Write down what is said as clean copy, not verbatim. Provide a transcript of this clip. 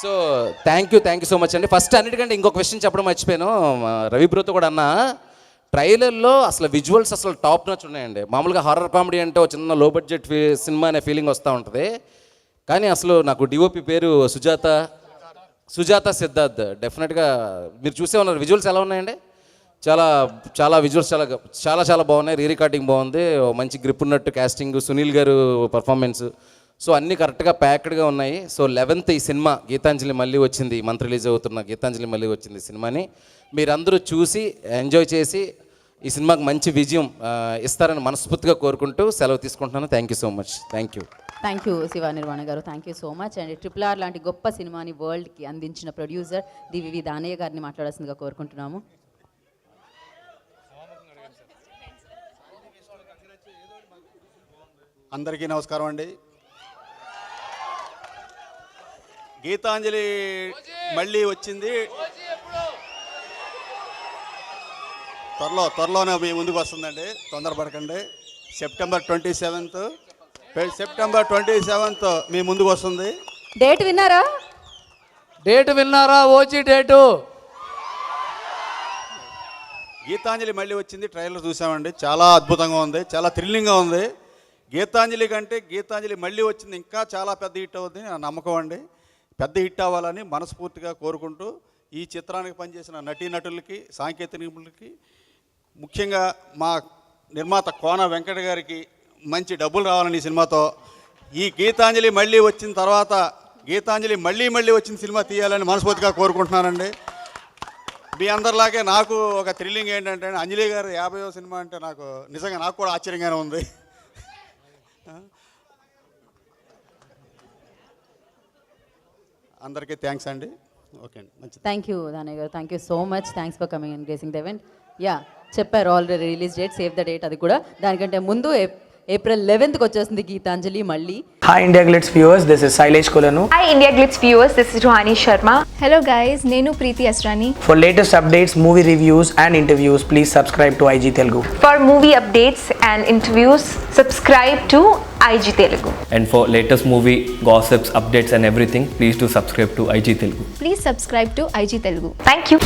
So thank you so much అండి. First అన్నిటికంటే ఇంకొక క్వశ్చన్ చెప్పడం మర్చిపోయాను. రవి బ్రోతో కూడా అన్న, ట్రైలర్లో అసలు విజువల్స్ అసలు టాప్ నచ్ ఉన్నాయండి. మామూలుగా హారర్ కామెడీ అంటే ఒక చిన్న లో బడ్జెట్ సినిమా అనే ఫీలింగ్ వస్తూ ఉంటుంది. కానీ అసలు నాకు డిఓపి పేరు సుజాత సిద్ధార్థ్. డెఫినెట్గా మీరు చూసే ఉన్నారు. విజువల్స్ ఎలా ఉన్నాయండి? చాలా విజువల్స్ చాలా బాగున్నాయి. రికార్డింగ్ బాగుంది, మంచి గ్రిప్ ఉన్నట్టు క్యాస్టింగ్, సునీల్ గారు పర్ఫార్మెన్స్, సో అన్నీ కరెక్ట్గా ప్యాక్డ్గా ఉన్నాయి. సో 11th ఈ సినిమా గీతాంజలి మళ్ళీ వచ్చింది, ఈ మంత్ రిలీజ్ అవుతున్న గీతాంజలి మళ్ళీ వచ్చింది సినిమాని మీరందరూ చూసి ఎంజాయ్ చేసి ఈ సినిమాకి మంచి విజయం ఇస్తారని మనస్ఫూర్తిగా కోరుకుంటూ సెలవు తీసుకుంటున్నాను. Thank you so much. Thank you Shiva Nirvana గారు, thank you so much. And RRR లాంటి గొప్ప సినిమాని వరల్డ్కి అందించిన ప్రొడ్యూసర్ DVV దానయ్య గారిని మాట్లాడాల్సిందిగా కోరుకుంటున్నాము. అందరికీ నమస్కారం అండి. గీతాంజలి మళ్ళీ వచ్చింది, త్వరలోనే మీ ముందుకు వస్తుందండి, తొందరపడకండి. సెప్టెంబర్ 27th మీ ముందుకు వస్తుంది. డేట్ విన్నారా? ఓజీ డేటు గీతాంజలి మళ్ళీ వచ్చింది. ట్రైలర్ చూసామండి, చాలా అద్భుతంగా ఉంది, చాలా థ్రిల్లింగ్గా ఉంది. గీతాంజలి కంటే గీతాంజలి మళ్ళీ వచ్చింది ఇంకా చాలా పెద్ద హిట్ అవుతుంది నా నమ్మకం అండి. పెద్ద హిట్ అవ్వాలని మనస్ఫూర్తిగా కోరుకుంటూ ఈ చిత్రానికి పనిచేసిన నటీనటులకి, సాంకేతిక నిపుణులకి, ముఖ్యంగా మా నిర్మాత కోన వెంకట గారికి మంచి డబ్బులు రావాలని ఈ సినిమాతో, ఈ గీతాంజలి మళ్ళీ వచ్చిన తర్వాత గీతాంజలి మళ్ళీ వచ్చిన సినిమా తీయాలని మనస్ఫూర్తిగా కోరుకుంటున్నానండి. మీ అందరిలాగే నాకు ఒక థ్రిల్లింగ్ ఏంటంటే అంజలి గారు 50వ సినిమా అంటే నిజంగా నాకు కూడా ఆశ్చర్యంగానే ఉంది. అందరికీ థ్యాంక్స్ అండి. ఓకే అండి, మంచిది. థ్యాంక్ యూ దానయ్య గారు, thank you so much. Thanks for coming and gracing the event. చెప్పారు already release date, save the date. అది కూడా దానికంటే ముందు April 11th వచ్చేస్తుంది గీతాంజలి మళ్ళీ. Hi India Glitz viewers, this is Sailesh Kolanu. Hi India Glitz viewers, this is Rohani Sharma. Hello guys, Nenu Preeti Asrani. For latest updates, movie reviews and interviews, please subscribe to IG Telugu. For movie updates and interviews, subscribe to IG Telugu. And for latest movie gossips, updates and everything, please do subscribe to IG Telugu. Please subscribe to IG Telugu. Thank you.